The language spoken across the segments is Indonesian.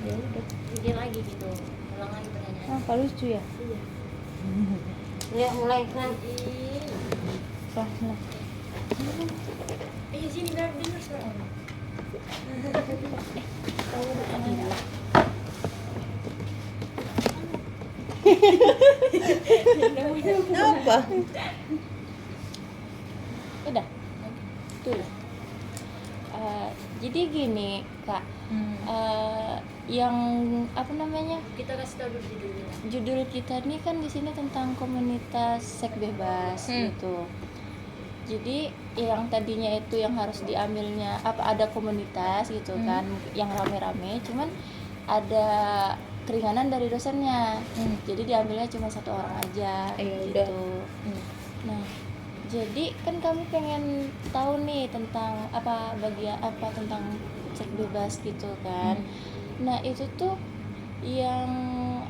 Ya udah. Bikin lagi gitu. Ulang lagi pertanyaan. Apa lucu ya? Iya. Ya mulai kan. Soalnya. Sini nggak dengar suara orang. Apa? Udah. Tuh. Jadi gini, Kak. Yang apa namanya? Kita kasih tahu dulu judulnya. Judul kita nih kan di sini tentang komunitas seks bebas gitu. Jadi yang tadinya itu yang harus diambilnya ada komunitas gitu kan yang rame-rame, cuman ada keringanan dari dosennya. Jadi diambilnya cuma 1 orang aja gitu. Nah, jadi kan kami pengen tahu nih tentang tentang seks bebas gitu kan. Nah, itu tuh yang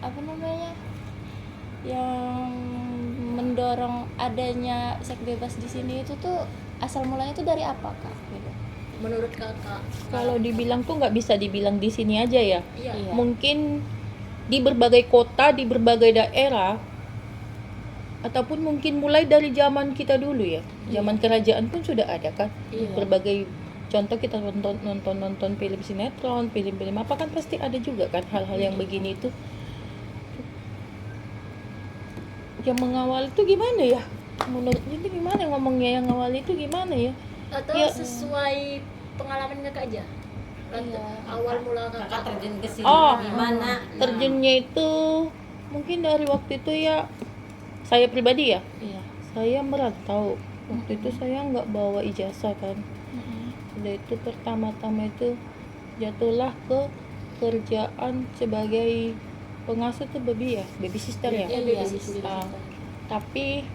apa namanya? Yang mendorong adanya seks bebas di sini itu tuh asal mulanya itu dari apa, Kak? Gitu. Menurut Kakak, Kalau dibilang tuh nggak bisa dibilang di sini aja ya. iya. Mungkin di berbagai kota, di berbagai daerah, ataupun mungkin mulai dari zaman kita dulu ya. Zaman kerajaan pun sudah ada kan. Iya. Berbagai contoh kita nonton film sinetron, film-film apa kan pasti ada juga kan hal-hal yang begini itu. Yang mengawal itu gimana ya? Menurut jadi gimana ngomongnya yang ngawal itu gimana ya? Atau Ya. sesuai pengalaman Kakak aja. Iya. Awal mula Kakak Kakak terjun ke sini Oh, gimana? Terjunnya itu mungkin dari waktu itu ya saya pribadi ya. Iya. Saya merantau. Waktu itu saya nggak bawa ijazah kan. Udah itu pertama-tama itu jatuhlah ke kerjaan sebagai pengasuh tuh baby sister ya. Iya, Tapi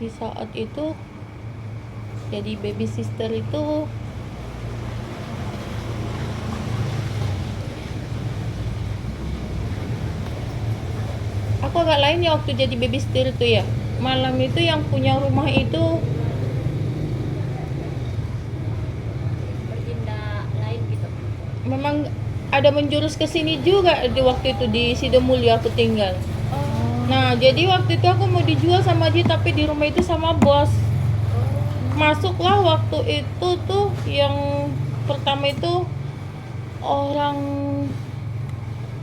di saat itu jadi baby sister itu aku agak lain ya waktu jadi baby sister itu ya. Malam itu yang punya rumah itu bertindak lain gitu. memang ada menjurus ke sini juga di waktu itu di Sidomulyo aku tinggal. Nah, jadi waktu itu aku mau dijual sama dia tapi di rumah itu sama bos. Masuklah waktu itu tuh yang pertama itu orang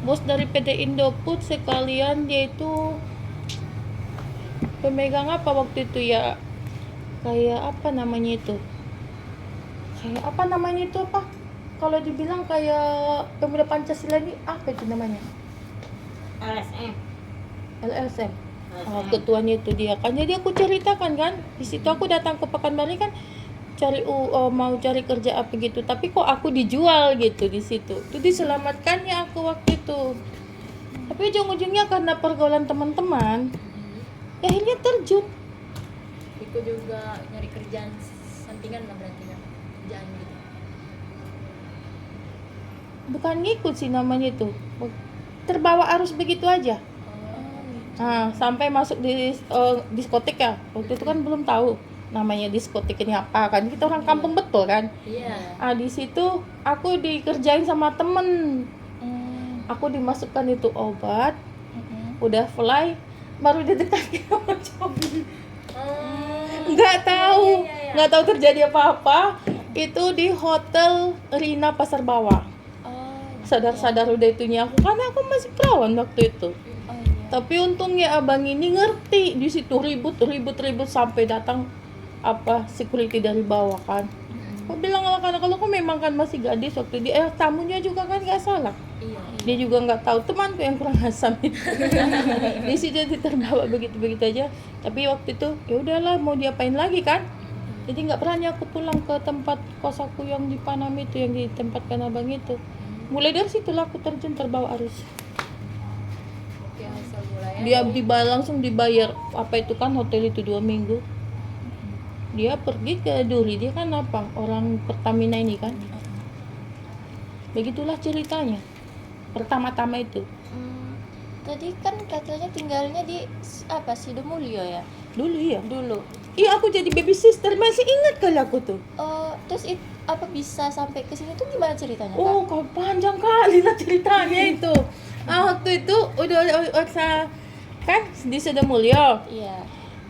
bos dari PT Indofood sekalian dia itu pemegang apa waktu itu ya, kayak apa namanya itu kalau dibilang kayak Pemuda Pancasila ini apa itu namanya, LSM. Ketuanya itu dia kan, jadi aku ceritakan kan di situ aku datang ke Pekanbaru kan mau cari kerja apa gitu, tapi kok aku dijual gitu di situ. Itu diselamatkannya aku waktu itu. Tapi ujung-ujungnya karena pergaulan teman-teman, ya akhirnya terjun. Iku juga nyari kerjaan sampingan lah berarti kan. Kerjaan gitu. Bukan ngikut sih namanya itu. Terbawa arus begitu aja. Nah, sampai masuk di diskotik ya. Waktu itu kan belum tahu namanya diskotik ini apa kan. Kita orang kampung betul kan. Iya. Di situ aku dikerjain sama temen. Aku dimasukkan itu obat. Udah fly, baru didekati sama cowok. Nggak tahu, nggak tahu terjadi apa-apa. Itu di Hotel Rina Pasar Bawah. Sadar-sadar udah itunya aku, karena aku masih perawan waktu itu. Tapi untungnya abang ini ngerti, di situ ribut sampai datang security dari bawah kan. Aku bilang kalau aku memang kan masih gadis waktu dia, tamunya juga kan nggak salah. Iya. Dia juga nggak tahu, temanku yang kurang asam itu. Di situ terbawa begitu aja. Tapi waktu itu ya udahlah, mau diapain lagi kan. Jadi nggak berani aku pulang ke tempat kos aku yang di Panam itu, yang ditempatkan abang itu. Mulai dari situlah aku terbawa arus. Oke, asal mulanya. Dia langsung dibayar apa itu kan hotel itu 2 minggu. Dia pergi ke Duri, dia kan orang Pertamina ini kan. Begitulah ceritanya. Pertama-tama itu. Tadi kan katanya tinggalnya di Sidomulyo ya? Dulu ya. Dulu. Iya, aku jadi baby sister, masih ingat kali aku tuh. Terus apa bisa sampai ke sini tuh gimana ceritanya, Kak? Oh, kau panjang kali lah ceritanya itu. Waktu itu udah kan di Sidomulyo. Iya.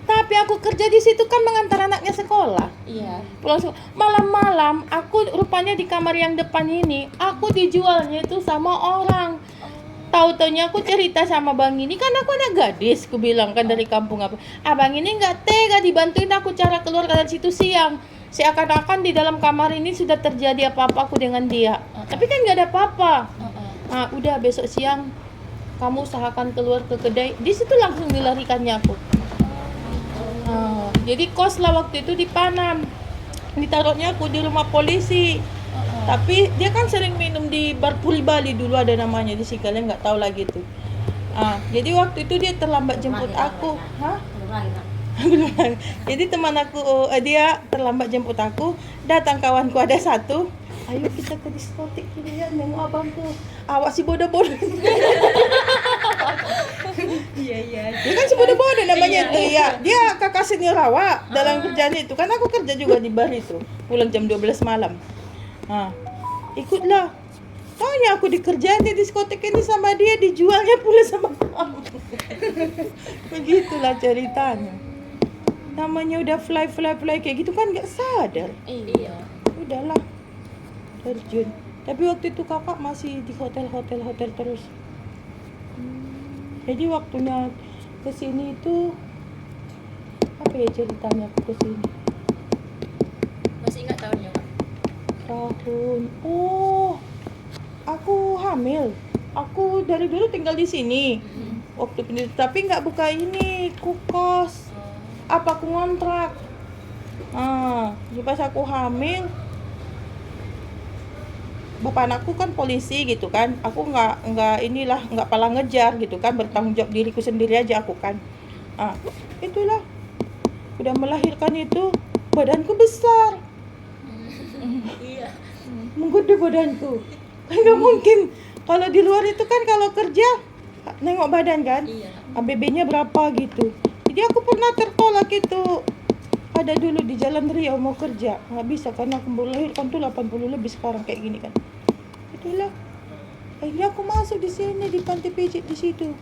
Tapi aku kerja di situ kan mengantar anaknya sekolah. Iya. Pulang malam-malam aku rupanya di kamar yang depan ini aku dijualnya itu sama orang. Tahu-taunya aku cerita sama Bang ini, kan aku anak gadis, aku bilang kan dari kampung apa. Abang ini nggak tega dibantuin aku cara keluar dari situ siang. Seakan-akan di dalam kamar ini sudah terjadi apa-apa aku dengan dia. Tapi kan nggak ada apa-apa. Nah, udah besok siang kamu usahakan keluar ke kedai. Di situ langsung dilarikannya aku. Jadi kos lah waktu itu di Panam. Ditaruhnya aku di rumah polisi. Tapi dia kan sering minum di bar Puri Bali dulu ada namanya di Sigale, nggak tahu lagi tuh. Jadi waktu itu dia terlambat jemput aku. Hah? Jadi teman aku dia terlambat jemput aku. Datang kawanku ada satu. Ayo kita ke diskotik ini ya, nengok abangku. Awak si bodoh-bodoh. Iya. Dia kan si bodoh-bodoh namanya itu ya. Dia kakak senior awak dalam kerjaan itu. Kan aku kerja juga di bar itu. Pulang jam 12 malam. Ikutlah. Taunya aku dikerjain di diskotik ini sama dia, dijualnya pula sama kamu. Begitulah ceritanya. Namanya udah fly kayak gitu kan nggak sadar. Iya. Udahlah terjun. Tapi waktu itu kakak masih di hotel terus. Jadi waktunya kesini itu apa ya ceritanya aku kesini? Masih ingat tahunnya, Kak? Tahun aku hamil. Aku dari dulu tinggal di sini. Waktu pendidik, tapi nggak buka ini kukos. Apa aku ngontrak? Pas aku hamil, bapak anakku kan polisi gitu kan. Aku nggak pala ngejar gitu kan, bertanggung jawab diriku sendiri aja aku kan. Itulah. Udah melahirkan itu badanku besar. Iya. Menggede badanku. Kan nggak mungkin. Kalau di luar itu kan kalau kerja nengok badan kan. Iya. ABB-nya berapa gitu. Jadi aku pernah tertolak itu. Ada dulu di Jalan Riau mau kerja, nggak bisa karena aku melahirkan tuh 80 lebih sekarang kayak gini kan. Itulah. Akhirnya aku masuk di sini di panti pijit di situ.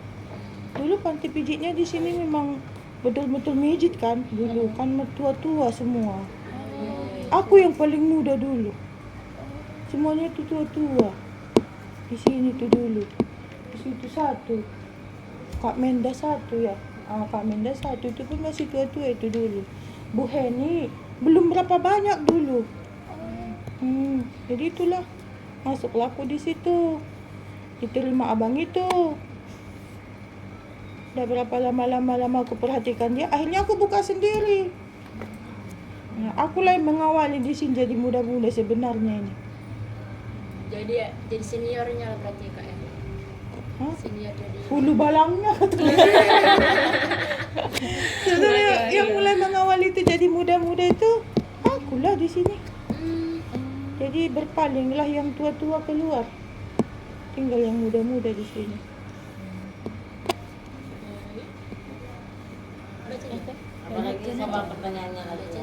Dulu panti pijitnya di sini memang betul-betul mijit kan. Dulu kan tua-tua semua. Aku yang paling muda dulu. Semuanya itu tua-tua. Di sini tuh dulu. Di situ satu. Kak Menda satu ya. Kak Menda satu itu pun masih tua-tua itu dulu. Bu Heni belum berapa banyak dulu. Jadi itulah masuklah aku di situ. Diterima abang itu. Udah berapa lama aku perhatikan dia. Akhirnya aku buka sendiri. Nah, aku lah yang mengawali di sini jadi muda-muda sebenarnya ini. Jadi seniornya lah berarti, Kak ya. Senior jadi Hulu balangnya sebenarnya yang mulai mengawal itu jadi muda-muda itu akulah di sini. Jadi berpalinglah yang tua-tua keluar, tinggal yang muda-muda di sini. Apalagi sama pertanyaannya lagi.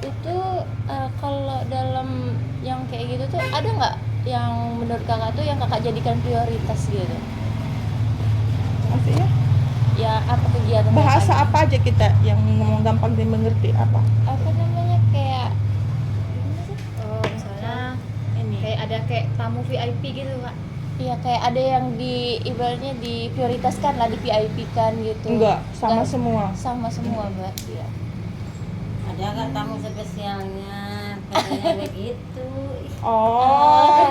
Itu kalau dalam yang kayak gitu tuh ada nggak yang menurut kakak tuh yang kakak jadikan prioritas gitu? Maksudnya Ya apa kegiatan bahasa kakak? apa aja kita yang ngomong gampang dimengerti apa? Apa namanya kayak misalnya ini? kayak ada kayak tamu VIP gitu, Kak. Iya kayak ada yang di ibaratnya diprioritaskan lah, di VIP kan gitu. Enggak, sama Enggak, semua. sama semua Mbak. Iya. Ada nggak tamu spesialnya? Katanya begitu. Oh,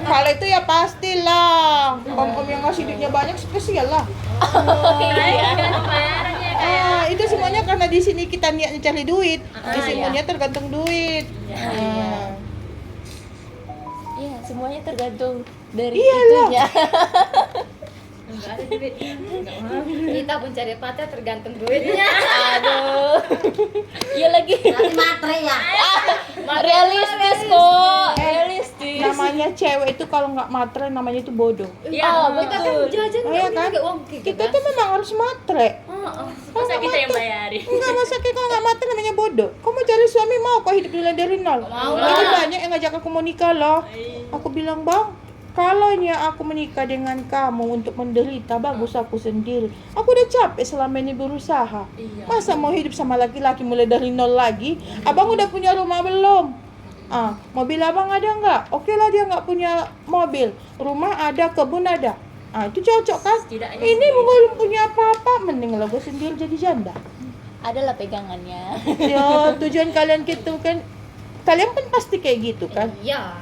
kalau itu ya pastilah. Om-om yang ngasih duitnya banyak spesial lah. Itu semuanya karena di sini kita niatnya cari duit. Semuanya tergantung duit. Iya, semuanya tergantung dari Iyalah. itunya. Enggak ada duitnya. Enggak mau. Kita pun cari pacar tergantung duitnya. Aduh. Iya lagi. Nanti matre ya. Realistis kok, realistis. namanya cewek itu kalau nggak matre namanya itu bodoh. Iya, kita kan jajan Iya nggak kan? pakai uang Kita tuh memang harus matre. Masa kita yang bayarin? Enggak, masa kita nggak matre namanya bodoh. Kamu cari suami mau kok hidup mulai dari nol? Mau Jadi lah. banyak yang ngajak aku mau nikah loh. Aku bilang, bang, kalau aku menikah dengan kamu untuk menderita, bagus aku sendiri. Aku udah capek selama ini berusaha. Iya. Masa mau hidup sama laki-laki mulai dari nol lagi? Abang udah punya rumah belum? Mobil abang ada nggak? Oke lah, dia nggak punya mobil. Rumah ada, kebun ada. Itu cocok kan? Setidaknya Ini belum punya apa-apa, mending lah gue sendiri jadi janda. Adalah pegangannya. Ya, tujuan kalian gitu kan. Kalian kan pasti kayak gitu kan? Iya,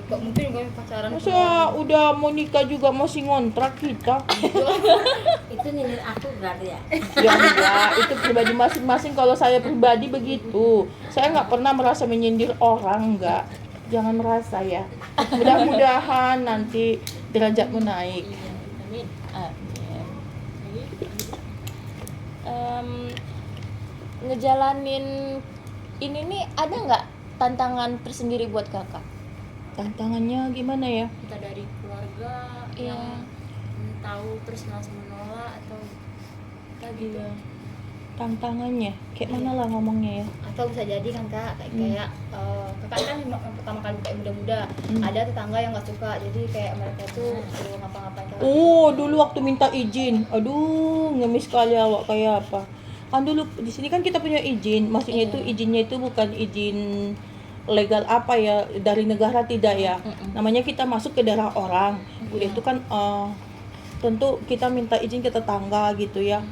kok mungkin kami pacaran. Masa udah mau nikah juga masih ngontrak kita? Itu nyindir aku berarti ya. Ya enggak, itu pribadi masing-masing. Kalau saya pribadi begitu. Saya nggak pernah merasa menyindir orang, enggak. Jangan merasa ya. Mudah-mudahan nanti derajatmu naik. Amin. Ngejalanin ini nih ada nggak tantangan tersendiri buat kakak? Tantangannya gimana ya? Kita dari keluarga Iya. yang tahu terus langsung menolak atau kayak gitu. Tantangannya kayak mana lah ngomongnya ya? Atau bisa jadi kan kak kayak kakak kan yang pertama kali kayak muda-muda, ada tetangga yang nggak suka, jadi kayak mereka tuh suruh ngapa-ngapain kakak. Dulu waktu minta izin, aduh ngemis sekali awak kayak apa. Kan dulu di sini kan kita punya izin, maksudnya itu izinnya itu bukan izin legal apa ya, dari negara tidak ya. Namanya kita masuk ke daerah orang, udah itu kan tentu kita minta izin ke tetangga gitu ya.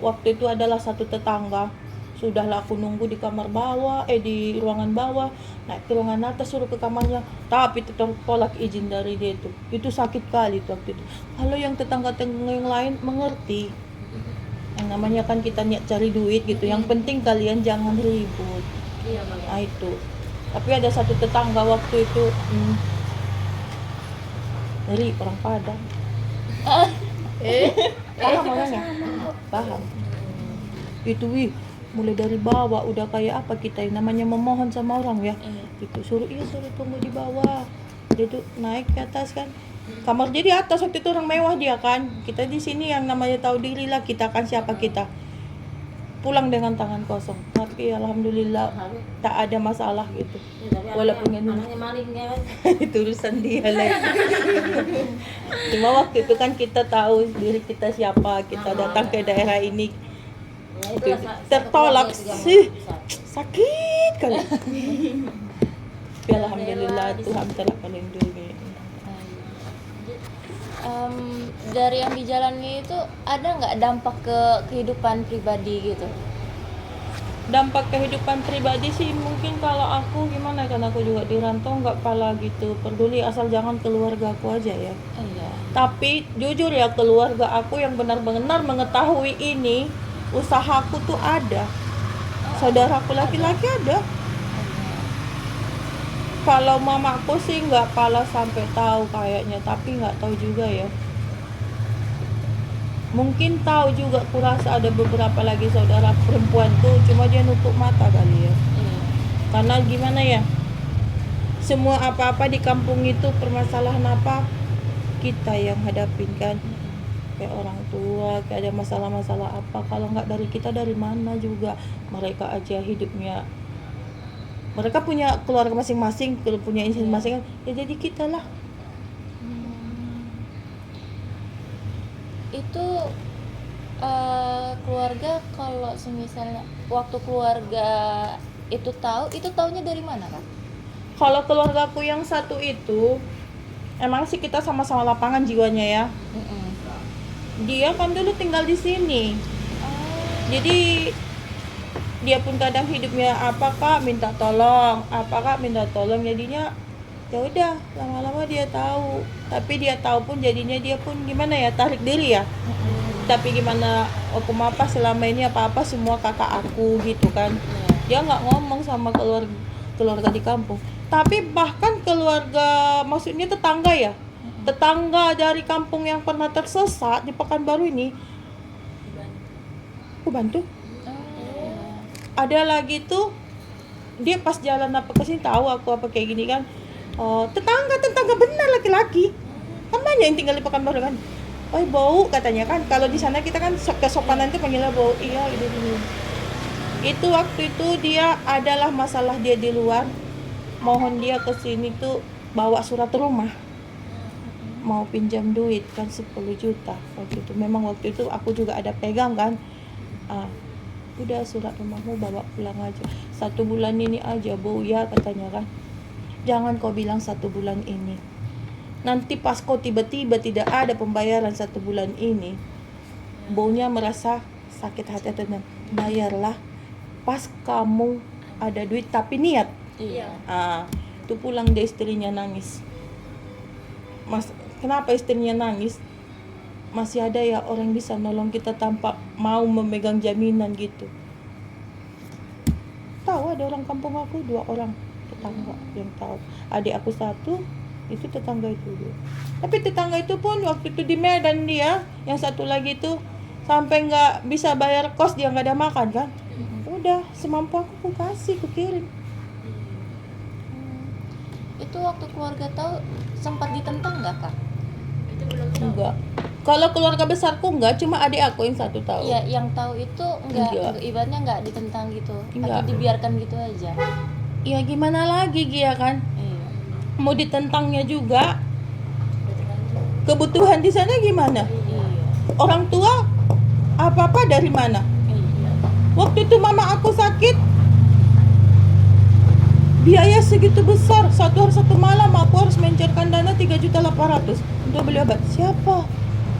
Waktu itu adalah satu tetangga, sudahlah aku nunggu di kamar bawah, di ruangan bawah, naik ke ruangan atas suruh ke kamarnya, tapi tetap tolak izin dari dia itu sakit kali tuh waktu itu. Kalau yang tetangga-tetangga yang lain mengerti, yang namanya kan kita niat cari duit gitu, yang penting kalian jangan ribut. Iya kak. Nah itu, tapi ada satu tetangga waktu itu dari orang Padang. Paham orangnya? Paham. Itu mulai dari bawah udah kayak apa kita yang namanya memohon sama orang ya. Itu suruh tunggu di bawah. Dia tuh naik ke atas kan. Kamar jadi atas waktu itu orang mewah dia kan. Kita di sini yang namanya tahu diri lah, kita kan siapa kita. Pulang dengan tangan kosong. Tapi alhamdulillah tak ada masalah gitu. Walaupun anaknya maling kan. itu urusan dia lah. Cuma waktu itu kan kita tahu diri kita siapa, kita datang ke daerah ini Ya, itu tertolak sih, sakit kali. Tapi alhamdulillah Tuhan telah melindungi. Dari yang dijalani itu ada nggak dampak ke kehidupan pribadi gitu? Dampak kehidupan pribadi sih mungkin kalau aku gimana, kan aku juga di rantau nggak pala gitu peduli, asal jangan keluarga aku aja ya. Iya. Tapi jujur ya, keluarga aku yang benar-benar mengetahui ini usahaku tuh ada, saudaraku laki-laki ada. Kalau mamaku sih nggak pala sampai tahu kayaknya, tapi nggak tahu juga ya. Mungkin tahu juga, kurasa ada beberapa lagi saudara perempuan tuh, cuma dia nutup mata kali ya. Karena gimana ya, semua apa-apa di kampung itu permasalahan apa kita yang hadapin kan. Kayak orang tua, kayak ada masalah-masalah apa, kalau nggak dari kita dari mana juga. Mereka aja hidupnya, mereka punya keluarga masing-masing, punya istri masing-masing, ya jadi kita lah. Itu keluarga, kalau misalnya waktu keluarga itu tahu, itu taunya dari mana kan? Kalau keluargaku yang satu itu, emang sih kita sama-sama lapangan jiwanya ya. Dia kan dulu tinggal di sini, jadi dia pun kadang hidupnya apa kak minta tolong, jadinya ya udah lama-lama dia tahu. Tapi dia tahu pun jadinya dia pun gimana ya, tarik diri ya. Tapi gimana, aku apa selama ini apa-apa semua kakak aku gitu kan. Dia nggak ngomong sama keluarga di kampung. Tapi bahkan keluarga, maksudnya tetangga ya, tetangga dari kampung yang pernah tersesat di Pekanbaru ini, aku bantu. Ada lagi tuh, dia pas jalan apa kesini tahu aku apa kayak gini kan, Tetangga benar laki-laki. Kan banyak yang tinggal di Pekanbaru kan. Oh bau katanya kan. Kalau di sana kita kan kesopanan itu panggilnya bau. Iya gitu. Itu waktu itu dia adalah masalah dia di luar. Mohon dia ke sini tuh bawa surat rumah. Mau pinjam duit kan 10 juta waktu itu. Memang waktu itu aku juga ada pegang kan. Udah surat rumahmu bawa pulang aja. 1 bulan ini aja Bu ya katanya kan. Jangan kau bilang 1 bulan ini. Nanti pas kau tiba-tiba tidak ada pembayaran 1 bulan ini, baunya merasa sakit hati dan bayarlah pas kamu ada duit tapi niat. Iya. Itu pulang dia istrinya nangis. Mas, kenapa istrinya nangis? Masih ada ya orang bisa nolong kita tanpa mau memegang jaminan gitu. Tahu ada orang kampung aku 2 orang tetangga yang tahu. Adik aku 1, itu tetangga itu dia. Tapi tetangga itu pun waktu itu di Medan dia, yang 1 lagi itu sampai nggak bisa bayar kos, dia nggak ada makan kan. Udah semampu aku kasih, aku kirim. Itu waktu keluarga tahu sempat ditentang nggak Kak? Itu belum tahu. Enggak. Kalau keluarga besarku enggak, cuma adik aku yang 1 tahu. Iya, yang tahu itu enggak. Ibaratnya enggak ditentang gitu, Enggak. atau dibiarkan gitu aja. Ya gimana lagi Gia kan? Iya. Mau ditentangnya juga. Kebutuhan di sana gimana? Iya. Orang tua apa-apa dari mana? Iya. Waktu itu mama aku sakit, biaya segitu besar, 1 hari 1 malam aku harus mencairkan dana 3.800.000 untuk beli obat. Siapa?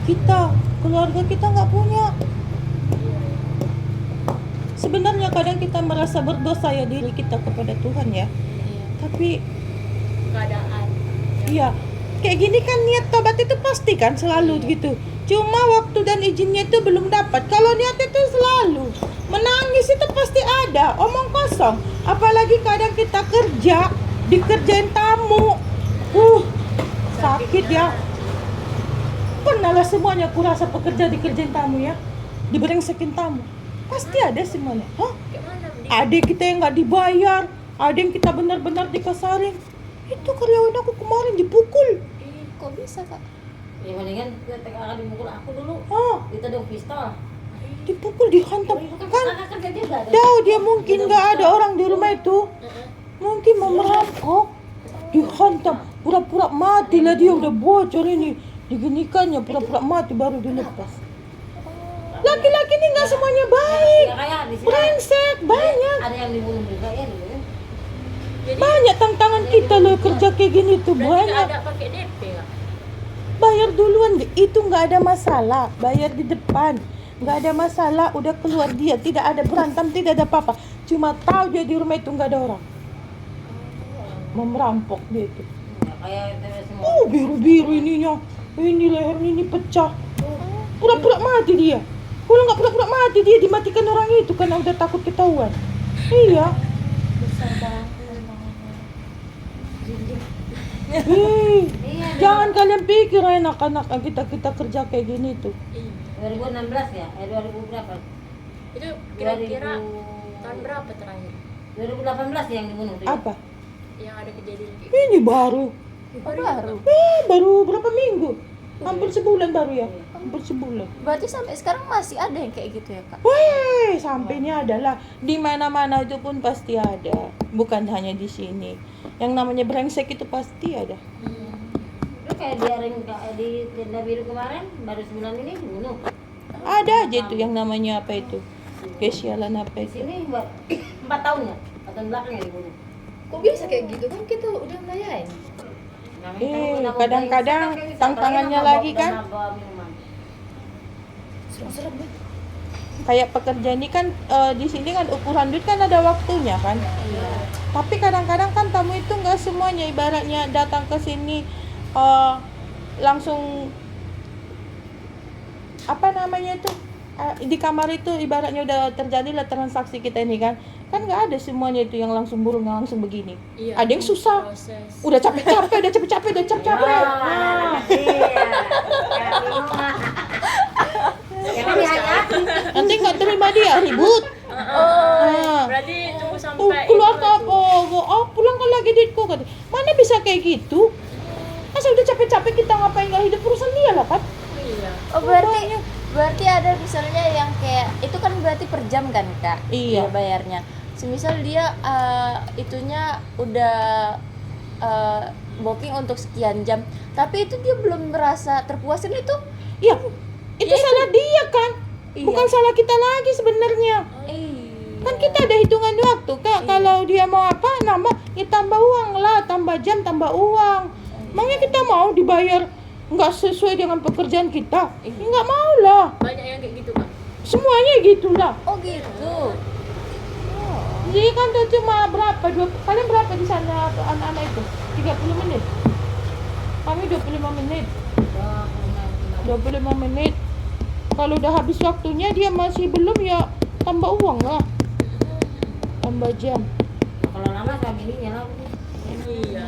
Kita, keluarga kita nggak punya. Sebenarnya kadang kita merasa berdosa ya diri kita kepada Tuhan ya. Iya. Tapi Keadaan. iya, kayak gini kan niat tobat itu pasti kan selalu gitu. Cuma waktu dan izinnya itu belum dapat. Kalau niat itu selalu menangis itu pasti ada, omong kosong. Apalagi kadang kita kerja, dikerjain tamu. Sakit ya. Pernah lah semuanya aku rasa pekerja dikerjain tamu ya. Diberengsekin tamu. Pasti ada semuanya. Ada kita yang nggak dibayar, ada yang kita benar-benar dikasarin. Itu karyawan aku kemarin dipukul. Kok bisa Kak? Ya mendingan kita akan dimukul aku dulu. Kita dong pistol. Dipukul, dihantam kan. Kakak kerja juga. Tahu dia mungkin nggak ada orang di rumah itu. Mungkin mau merampok. Dihantam, pura-pura mati lah dia, udah bocor ini. Diginikannya pura-pura mati baru dilepas. Laki-laki ini nggak semuanya baik. Ya kayak di sini Brengsek, banyak. ada yang dibunuh juga ya. Banyak tantangan kita loh kerja kayak gini tuh, banyak. Ada pakai DP nggak? Bayar duluan, itu nggak ada masalah. Bayar di depan, nggak ada masalah. Udah keluar dia, tidak ada berantem, tidak ada apa-apa. Cuma tahu dia di rumah itu nggak ada orang. Mau merampok dia itu. Ya, kayak itu semua. Biru-biru ininya, ini lehernya ini pecah. Pura-pura mati dia. Kalau nggak pura-pura mati dia dimatikan orang itu karena udah takut ketahuan. Iya. Jangan kalian pikir anak-anak kita kerja kayak gini tuh. 2016 ya? 2000 berapa? Itu kira-kira tahun berapa terakhir 2018 yang dibunuh tuh. Apa? yang ada kejadian kayak Ini baru. Baru. Baru berapa minggu? Hampir sebulan baru ya. Hampir sebulan. Berarti sampai sekarang masih ada yang kayak gitu ya Kak? Weh, sampainya adalah di mana-mana itu pun pasti ada. Bukan hanya di sini. Yang namanya brengsek itu pasti ada. Lu kayak di tenda biru kemarin baru sebulan ini dibunuh. Ada aja itu yang namanya apa itu? Kesialan apa Di itu? sini 4 tahun ya? 4 tahun belakang ya dibunuh. kok bisa kayak gitu kan kita udah melayain. Kadang-kadang tantangannya lagi kan. Serem banget. Kayak pekerja ini kan di sini kan ukuran duit kan ada waktunya kan. Tapi kadang-kadang kan tamu itu nggak semuanya ibaratnya datang ke sini langsung apa namanya itu di kamar itu ibaratnya udah terjadilah transaksi kita ini kan nggak ada semuanya itu yang langsung burung yang langsung begini. Iya, Ada yang susah. proses. Udah capek-capek. Jangan dihajakin. Nanti nggak terima dia ribut. Berarti tunggu sampai Keluar apa? Pulang kan lagi duitku kata. Mana bisa kayak capek-capek kita ngapain nggak hidup, urusan dia lah kan. Iya. Oh berarti ada misalnya yang kayak itu kan berarti per jam kan kak? Iya. Dia bayarnya. Semisal dia itunya udah booking untuk sekian jam, tapi itu dia belum merasa terpuasin itu. Iya, itu salah dia kan, Iya. bukan salah kita lagi sebenarnya. Kan kita ada hitungan waktu kak. Kalau dia mau apa nambah, ya tambah uang lah, tambah jam, tambah uang. Emangnya kita mau dibayar nggak sesuai dengan pekerjaan kita? Ya, nggak mau lah. Banyak yang kayak gitu, Kak. Semuanya gitulah. Oh gitu. Jadi kan tuh cuma berapa? Kalian berapa di sana anak-anak itu? 30 menit. Kami 25 menit. 25 menit. Kalau udah habis waktunya dia masih belum, ya tambah uang lah. Tambah jam. Kalau lama sama bininya lah. Iya.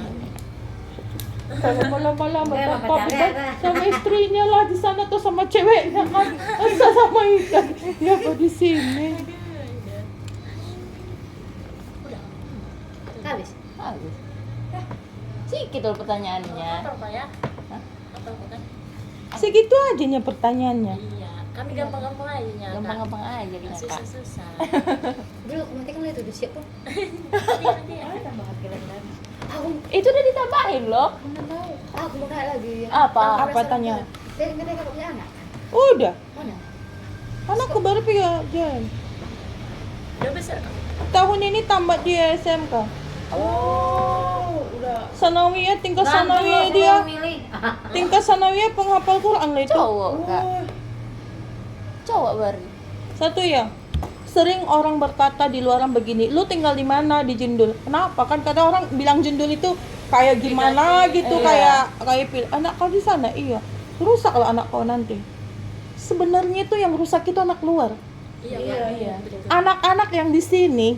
Kalau malam-malam Enggak, apa pacarnya beban kan. sama istrinya lah di sana tuh sama ceweknya kan. Masa sama ikan. Ya kok di sini. Habis. Habis. Sedikit loh pertanyaannya. Atau apa ya? Atau apa kan? Segitu aja pertanyaannya. Iya. Kami gampang-gampang aja nyata. Gampang-gampang aja Nggak kak. susah-susah. Belum, nanti kan itu udah siap pun. Nanti ya. Aku Itu udah ditambahin loh. mana tahu. Aku mau nanya lagi. Apa? Apa tanya? Dari mana kakak punya anak? Udah. Mana? Anakku baru 3 jam. Udah besar kan? Tahun ini tamat dia SMK. Oh, udah. Sanawiyah, tingkat Ganteng loh, sanawiyah semua dia. milih. Tingkat sanawiyah penghafal Quran lah itu. Cowok kak. Cowok baru. Satu ya. Sering orang berkata di luaran begini, lu tinggal di mana? Di Jendul. Kenapa? Kan kata orang bilang Jendul itu kayak gimana gitu, Iya. kayak anak kau di sana. Iya. Rusak lah anak kau nanti. Sebenarnya itu yang rusak itu anak luar. Iya, Iya. betul. Anak-anak yang di sini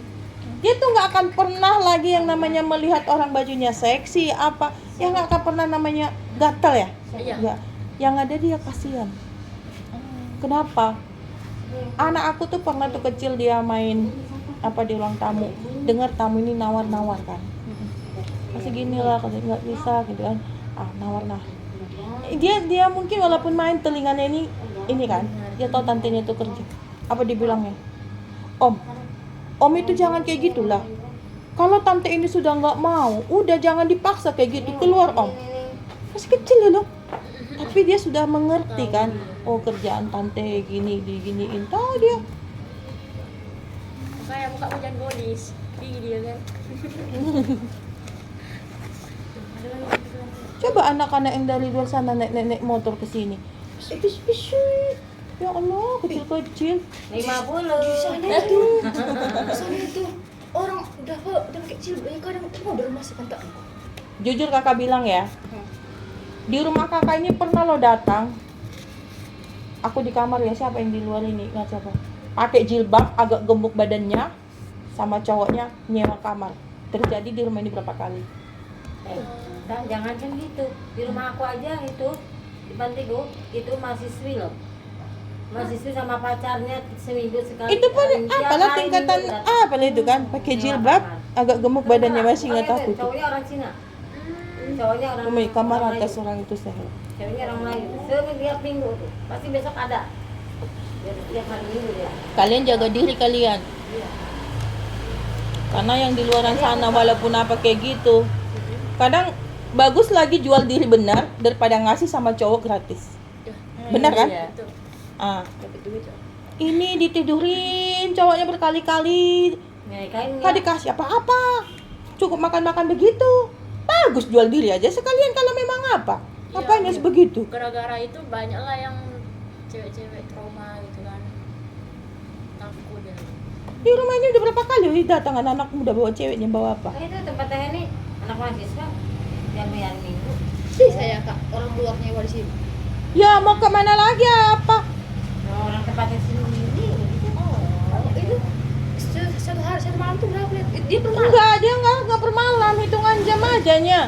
dia tuh nggak akan pernah lagi yang namanya melihat orang bajunya seksi apa, yang nggak akan pernah namanya gatel ya. Iya. Nggak. Yang ada dia kasihan. Kenapa? Anak aku tuh pernah tuh kecil dia main apa di ruang tamu, dengar tamu ini nawar-nawar kan, masih gini lah kalau nggak bisa gitu kan, nawar nah. Dia mungkin walaupun main telinganya ini kan, dia tahu tantenya itu kerja. Apa dibilangnya? Om itu jangan kayak gitulah. Kalau tante ini sudah nggak mau, udah jangan dipaksa kayak gitu, keluar om. Masih kecil ya loh. Tapi dia sudah mengerti kan, oh kerjaan tante gini diginiin, tahu dia. Kayak muka hujan godis. Tinggi dia kan. Coba anak-anak yang dari luar sana naik motor ke sini. Bis. Ya Allah, kecil-kecil. 50. Di sana itu. Di sana itu orang udah kecil, kadang mau di rumah sih kan tak. Jujur kakak bilang ya, di rumah kakak ini pernah lo datang. Aku di kamar ya, siapa yang di luar ini? Nggak siapa. Pakai jilbab, agak gemuk badannya, sama cowoknya nyewa kamar. Terjadi di rumah ini berapa kali? Dan jangan kan gitu. Di rumah aku aja itu di Pantigo itu mahasiswi loh. Mahasiswi sama pacarnya seminggu sekali. Itu pun Tiap apalah hari tingkatan minggu datang. apalah itu kan? Pakai Nyewa jilbab, kamar. agak gemuk badannya, masih ingat Cowoknya- aku tuh. Cowoknya orang Cina. Cowoknya orang Umi kamar orang atas Melayu. orang itu sehat. Ceweknya orang Melayu. Setiap minggu tuh. Pasti besok ada. Tiap hari minggu ya. Kalian jaga diri kalian. Karena yang di luaran sana walaupun apa kayak gitu, kadang bagus lagi jual diri benar daripada ngasih sama cowok gratis. Benar kan? Iya. Betul. Dapat duit. Ini ditidurin cowoknya berkali-kali, Nikahin nggak dikasih apa-apa, cukup makan-makan begitu. Bagus jual diri aja sekalian kalau memang apa. Ngapain harus begitu? Gara-gara itu banyak lah yang cewek-cewek trauma gitu kan. Takut ya. Di rumah ini udah berapa kali datang anak muda bawa ceweknya bawa apa? Itu tempatnya ini anak mahasiswa yang bayar minggu. Sih saya kak, orang luar nyewa di sini. Ya mau kemana lagi apa? Nah, orang tempatnya sendiri gitu. Oh, itu satu hari satu malam tuh berapa? Dia per malam. Enggak, dia nggak per malam, hitungan jam ajanya.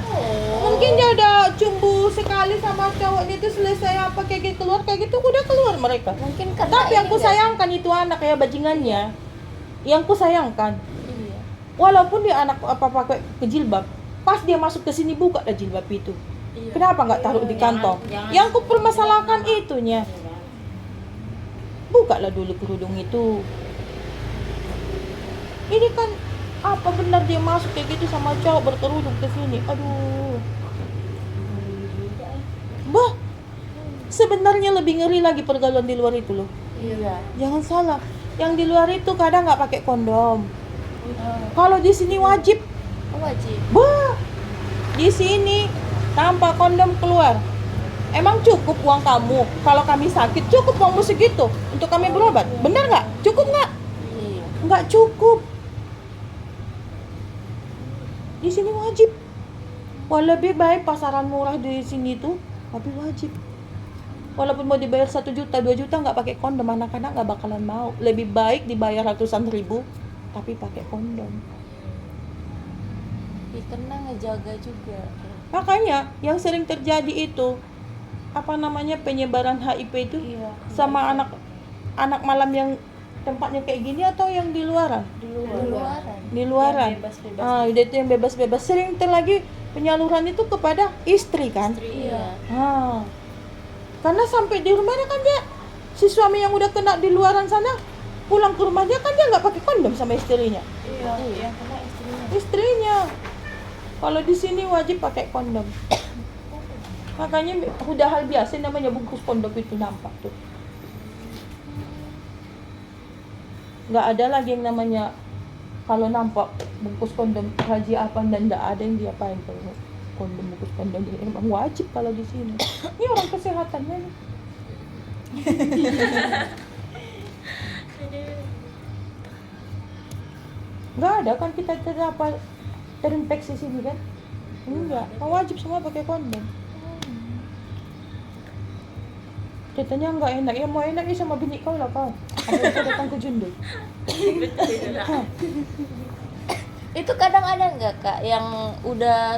Mungkin dia udah cumbu sekali sama cowoknya itu, selesai apa kayak gitu keluar kayak gitu udah keluar mereka. Mungkin karena Tapi yang ini ku nggak sayangkan itu anak kayak bajingannya. Yang ku sayangkan, sih? Iya. walaupun dia anak apa pakai ke jilbab, pas dia masuk ke sini buka dah jilbab itu. Kenapa nggak taruh di kantong? Jangan- Yang ku permasalahkan itunya. Bukalah dulu kerudung itu. Ini kan apa benar dia masuk kayak gitu sama cowok berkerudung ke sini? Aduh. Bah, sebenarnya lebih ngeri lagi pergaulan di luar itu loh. Iya. Jangan salah, yang di luar itu kadang nggak pakai kondom. Kalau di sini wajib. Oh, wajib. Bah, di sini tanpa kondom keluar. Emang cukup uang kamu? Kalau kami sakit cukup uangmu segitu untuk kami berobat? Benar nggak? Cukup nggak? Iya. Nggak cukup. Di sini wajib. Wah, lebih baik pasaran murah di sini tuh, tapi wajib. Walaupun mau dibayar 1 juta, 2 juta nggak pakai kondom, anak-anak nggak bakalan mau. Lebih baik dibayar ratusan ribu, tapi pakai kondom. Karena ngejaga juga. Makanya yang sering terjadi itu apa namanya penyebaran HIV itu Iya. sama anak malam yang tempatnya kayak gini atau yang di luaran? Di luaran. Di luaran. Yang bebas-bebas. Udah itu yang bebas-bebas. Sering terlagi penyaluran itu kepada istri kan? Iya. Karena sampai di rumahnya kan dia si suami yang udah kena di luaran sana pulang ke rumahnya kan dia nggak pakai kondom sama istrinya. Iya. Yang kena istrinya. Istrinya. Kalau di sini wajib pakai kondom. Makanya udah hal biasa namanya bungkus kondom itu nampak tuh. Nggak ada lagi yang namanya kalau nampak bungkus kondom haji apa dan nggak ada yang diapain kalau kondom bungkus kondom ini emang wajib kalau di sini. Ini orang kesehatannya nih. Nggak ada kan kita terinfeksi sini kan? Enggak, wajib semua pakai kondom. Katanya nggak enak, ya mau enaknya sama bini kau lah kau. Apa kau datang ke Jundul? Itu kadang ada nggak kak yang udah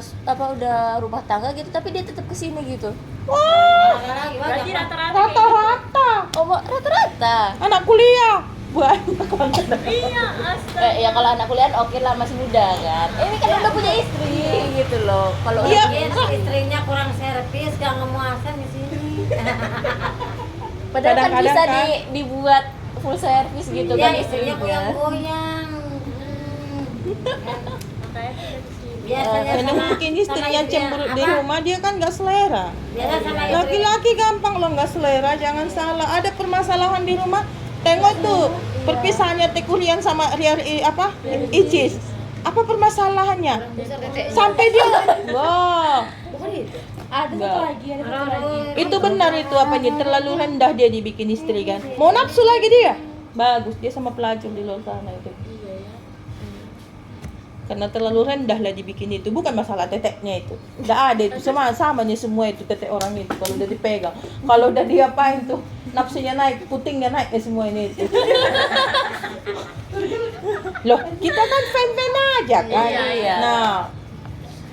rumah tangga gitu tapi dia tetap kesini gitu? Berarti Rata-rata Oh, rata-rata. anak kuliah banyak banget. Ya kalau anak kuliah oke lah masih muda kan. Ini kan udah punya istri gitu loh. Kalau Iya. udah istrinya kurang servis, gak ngemuasan di sini. padahal kan Kadang-kadang bisa kan. dibuat full service gitu Ya kan istrinya istrinya. goyang-goyang. Biasanya Karena mungkin istrinya cemberut di rumah dia kan nggak selera. Biasa sama istri. Laki-laki gampang loh nggak selera, jangan salah. Ada permasalahan di rumah. Tengok tuh perpisahannya Tekurian sama Icis. Apa permasalahannya? Besar teteknya. Sampai dia, wah, Bukan itu. Ada satu lagi, ada satu lagi. itu benar itu apanya terlalu rendah dia dibikin istri kan. Mau nafsu lagi dia? Bagus dia sama pelacur di luar sana itu. Karena terlalu rendah lah dibikin itu, bukan masalah teteknya itu. Nggak ada itu, samanya semua itu tetek orang itu kalau udah dipegang. Kalau udah diapain tuh, nafsunya naik, putingnya naik semua ini itu. Loh, kita kan fan-fan aja kan. Iya. Nah,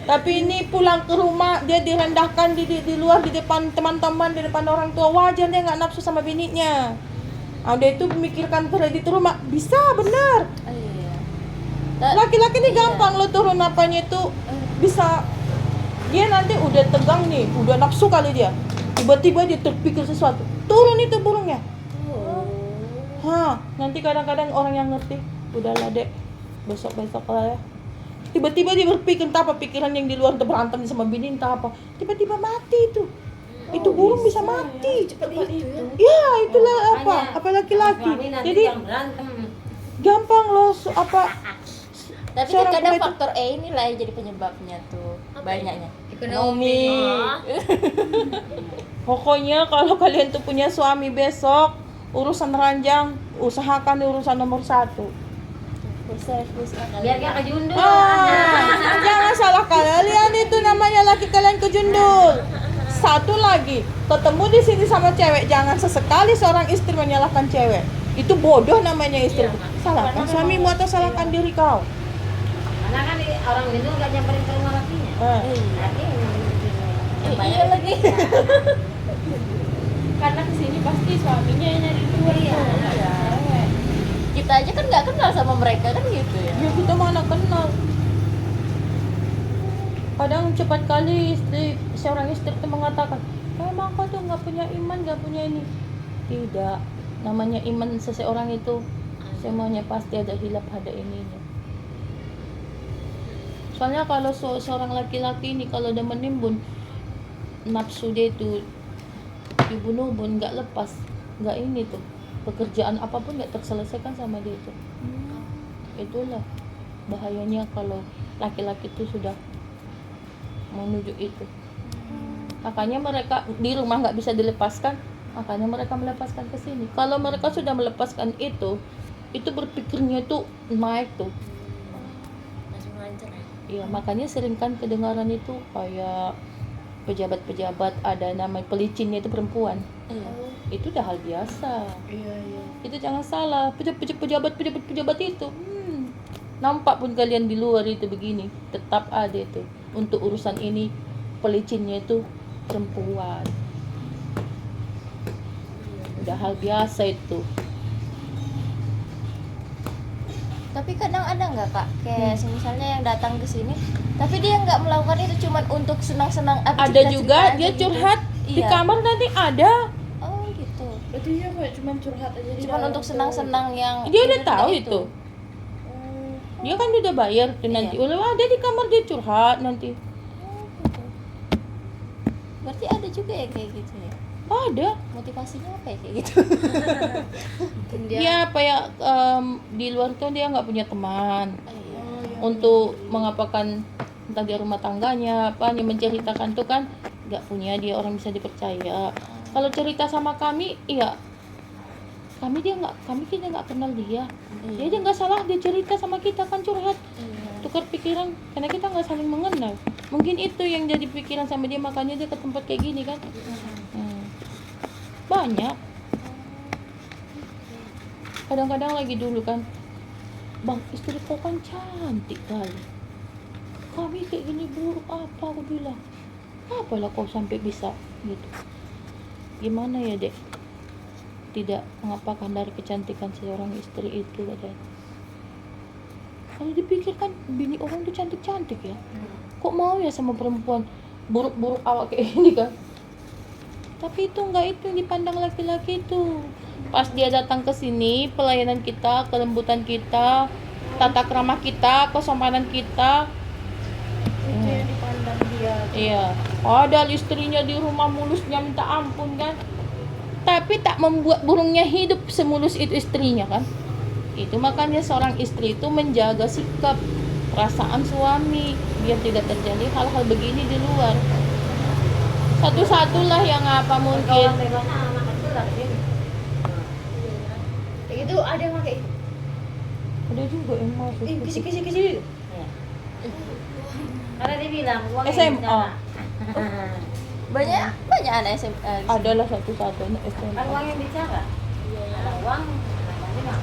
tapi ini pulang ke rumah dia direndahkan di luar di depan teman-teman, di depan orang tua, wajar dia nggak nafsu sama bininya. Dia itu memikirkan kredit rumah, bisa benar. Laki-laki ini gampang lo turun apanya itu bisa dia nanti udah tegang nih, udah nafsu kali dia. Tiba-tiba dia terpikir sesuatu, turun itu burungnya. Nanti kadang-kadang orang yang ngerti, udahlah dek, besok-besok lah ya. Tiba-tiba dia berpikir entah apa pikiran yang di luar tuh berantem sama bini entah apa. Tiba-tiba mati itu. Itu burung bisa mati. Cepat itu ya. Ya, itulah Makanya, apa laki-laki. suami nanti Jadi yang berantem. gampang loh Tapi seorang kan kadang pemain- faktor E inilah yang jadi penyebabnya tuh banyaknya. Ekonomi. Pokoknya kalau kalian tuh punya suami besok urusan ranjang usahakan urusan nomor 1. Full service kan Biar gak kejundul. Jangan salah kalian itu namanya laki kalian kejundul. Satu lagi, ketemu di sini sama cewek jangan sesekali seorang istri menyalahkan cewek. Itu bodoh namanya istri. Salahkan suamimu atau salahkan diri kau. Karena kan orang itu gak nyamperin ke rumah lakinya. Berarti Iya lagi. Karena kesini pasti suaminya yang nyari duit. Iya. Kita aja kan nggak kenal sama mereka kan gitu ya. Ya kita mana kenal. Kadang cepat kali seorang istri itu mengatakan, emang kau tuh nggak punya iman, nggak punya ini. Tidak, namanya iman seseorang itu semuanya pasti ada hilaf, ada ininya. Soalnya kalau seorang laki-laki ini kalau udah menimbun nafsu dia itu dibunuh pun nggak lepas, nggak ini tuh, pekerjaan apapun nggak terselesaikan sama dia itu. Itulah bahayanya kalau laki-laki itu sudah menuju itu. Makanya mereka di rumah nggak bisa dilepaskan, makanya mereka melepaskan ke sini. Kalau mereka sudah melepaskan itu berpikirnya itu naik tuh. Langsung lancar ya. Iya, makanya sering kan kedengaran itu kayak pejabat-pejabat ada nama pelicinnya itu perempuan. Itu udah hal biasa. Iya. Itu jangan salah, pejabat itu. Nampak pun kalian di luar itu begini, tetap ada itu. Untuk urusan ini pelicinnya itu perempuan. Udah hal biasa itu. Tapi kadang ada nggak kak, kayak misalnya yang datang ke sini, tapi dia nggak melakukan itu cuman untuk senang-senang. Ada cerita-cerita juga aja dia gitu. curhat di Iya. kamar nanti ada. Oh gitu. Berarti dia kayak cuma curhat aja Cuman untuk senang-senang yang Dia udah tidak tahu itu. Dia kan udah bayar tuh nanti. Udah ada di kamar dia curhat nanti. Oh, gitu. Berarti ada juga ya kayak gitu ya. Ada. Motivasinya apa ya kayak gitu? Mungkin Dia apa ya di luar tuh dia nggak punya teman. Iya. Untuk mengapakan entah dia rumah tangganya apa yang menceritakan tuh kan nggak punya dia orang bisa dipercaya. Kalau cerita sama kami, iya kami kita nggak kenal dia. Dia aja nggak salah dia cerita sama kita kan curhat. Tukar pikiran karena kita nggak saling mengenal. Mungkin itu yang jadi pikiran sama dia makanya dia ke tempat kayak gini kan. Banyak. Kadang-kadang lagi dulu kan, bang istri kau kan cantik kali, kami kayak gini buruk apa, aku bilang apalah kau sampai bisa gitu. Gimana ya dek, tidak mengapakan dari kecantikan seorang istri itu katanya. Kalau dipikirkan bini orang tuh cantik-cantik ya, kok mau ya sama perempuan buruk-buruk awak kayak ini kan. Tapi itu enggak, itu yang dipandang laki-laki itu. Pas dia datang ke sini, pelayanan kita, kelembutan kita, tata krama kita, kesopanan kita, Itu yang dipandang dia. iya. Padahal istrinya di rumah mulusnya minta ampun kan. Tapi tak membuat burungnya hidup semulus itu istrinya kan. Itu makanya seorang istri itu menjaga sikap, perasaan suami biar tidak terjadi hal-hal begini di luar. Satu-satulah yang apa mungkin. Kalau megangnya anak kecil lah ini. kayak gitu ada yang pakai itu. Ada juga yang masuk. Kisi. Ya. Karena dia bilang uangnya SMA. di sana. Banyak anak SMA. Adalah satu-satunya Kan SMA. uang yang bicara. Ada uang, namanya mah.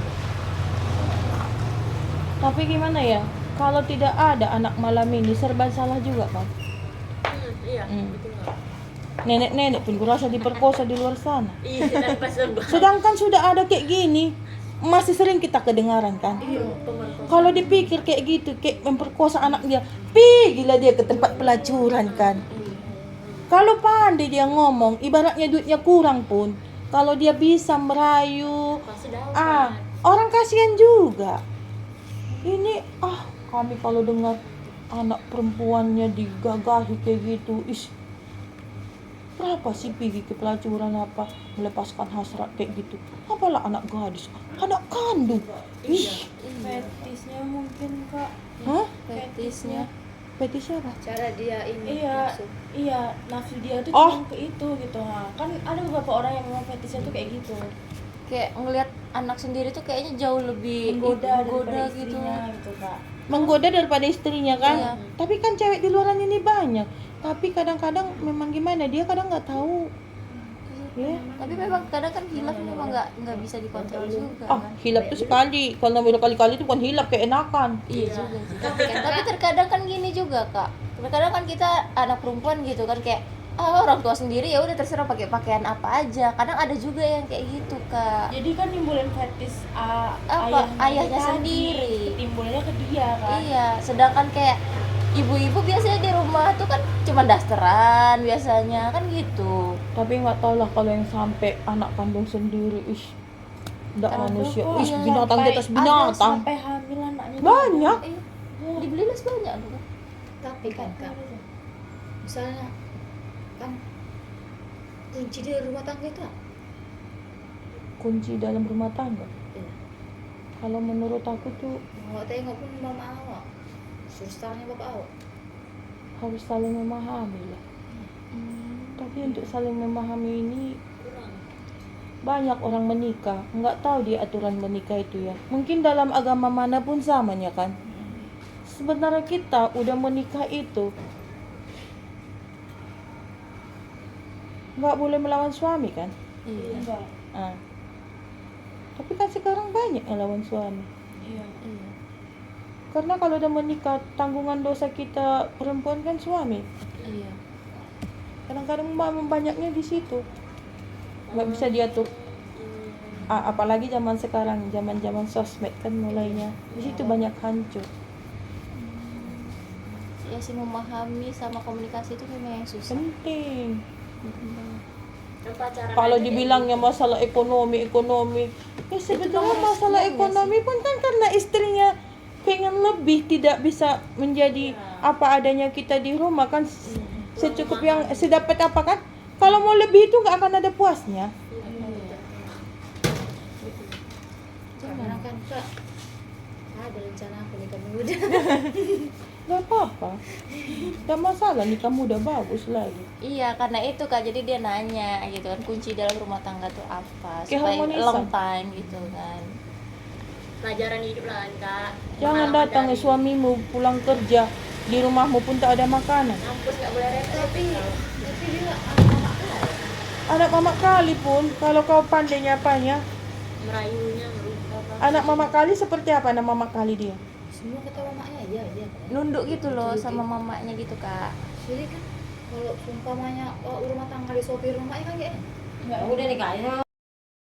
Tapi gimana ya? Kalau tidak ada anak malam ini serba salah juga kan. Iya, Hmm. betul nggak? Nenek-nenek pun kurasa diperkosa di luar sana. Iya, tanpa serba. Sedangkan sudah ada kayak gini, masih sering kita kedengaran kan. Kalau dipikir kayak gitu, kayak memperkosa anak dia, gila dia ke tempat pelacuran kan. Kalau pandai dia ngomong, ibaratnya duitnya kurang pun, kalau dia bisa merayu, Pasti dapat. orang kasihan juga. Ini kami kalau dengar anak perempuannya digagahi kayak gitu, berapa sih pergi ke pelacuran apa melepaskan hasrat kayak gitu, apalah anak gadis, anak kandung. Fetisnya mungkin kak. Hah? Fetisnya. Fetisnya apa? Cara dia ini masuk. Iya, nafsu dia tuh Oh. cuma ke itu gitu. Nah, kan ada beberapa orang yang memang fetisnya tuh kayak gitu. Kayak ngelihat anak sendiri tuh kayaknya jauh lebih Menggoda daripada gitu. istrinya gitu kak. Menggoda daripada istrinya kan. Iya. Tapi kan cewek di luaran ini banyak, tapi kadang-kadang memang gimana, dia kadang nggak tahu ya. Tapi memang kadang kan hilaf memang nggak bisa dikontrol juga. Hilap tuh sekali, kalau udah kali-kali itu bukan hilap, kayak enakan. Iya juga sih. Tapi terkadang kan gini juga kak. Terkadang kan kita anak perempuan gitu kan kayak orang tua sendiri ya udah terserah pakai pakaian apa aja. Kadang ada juga yang kayak gitu kak. Jadi kan nimbulin fetis Ayahnya tadi, sendiri. timbulnya ke dia kan. Iya. Sedangkan kayak ibu-ibu biasanya di rumah tuh kan cuma dasteran biasanya kan gitu. Tapi nggak tahu lah kalau yang sampai anak kandung sendiri, ish, nggak manusia, kok. ish, Iya, binatang di atas Ada binatang. sampai hamil anaknya. Banyak. Dibeli les banyak loh kan. Tapi kan kak, misalnya kan kunci di rumah tangga itu apa? Kunci dalam rumah tangga. Iya. Kalau menurut aku tuh Nggak tengok pun mama awak, susternya bapak awak. harus saling memahami lah. Tapi untuk saling memahami ini banyak orang menikah nggak tahu dia aturan menikah itu ya. Mungkin dalam agama manapun samanya kan. Sebenarnya kita udah menikah itu nggak boleh melawan suami kan. Iya. Ah. Tapi kan sekarang banyak yang lawan suami. Iya. Karena kalau udah menikah tanggungan dosa kita perempuan kan suami. Iya. Kadang-kadang banyaknya di situ nggak bisa diatur. Apalagi zaman sekarang, zaman sosmed kan mulainya di situ banyak hancur. Ya sih memahami sama komunikasi itu memang yang susah. Penting. Pacaran Kalau aja dibilangnya masalah ekonomi, ya sebetulnya masalah ekonomi pun kan karena istrinya pengen lebih, tidak bisa menjadi apa adanya kita di rumah kan, secukup yang sedapat apa kan. Kalau mau lebih itu nggak akan ada puasnya. Sekarang kan kak ada rencana aku nikah muda. Nggak apa-apa, nggak masalah, nikah muda bagus lagi. Iya, karena itu Kak, jadi dia nanya gitu kan kunci dalam rumah tangga tuh apa supaya Keharmonisan. long time gitu kan. pelajaran hidup lah kan kak. Jangan datang ya suamimu pulang kerja, di rumahmu pun tak ada makanan. Kampus nggak boleh repot. tapi dia anak kak. Anak mama kali pun, kalau kau pandai nyapanya, Merayunya merubah. anak mama kali seperti apa anak mama kali dia? Semua kata mamanya iya dia. Nunduk gitu loh sama mamanya gitu Kak. Jadi kan kalau umpamanya rumah tangga di sopir rumahnya kan kayak Udah nih kak.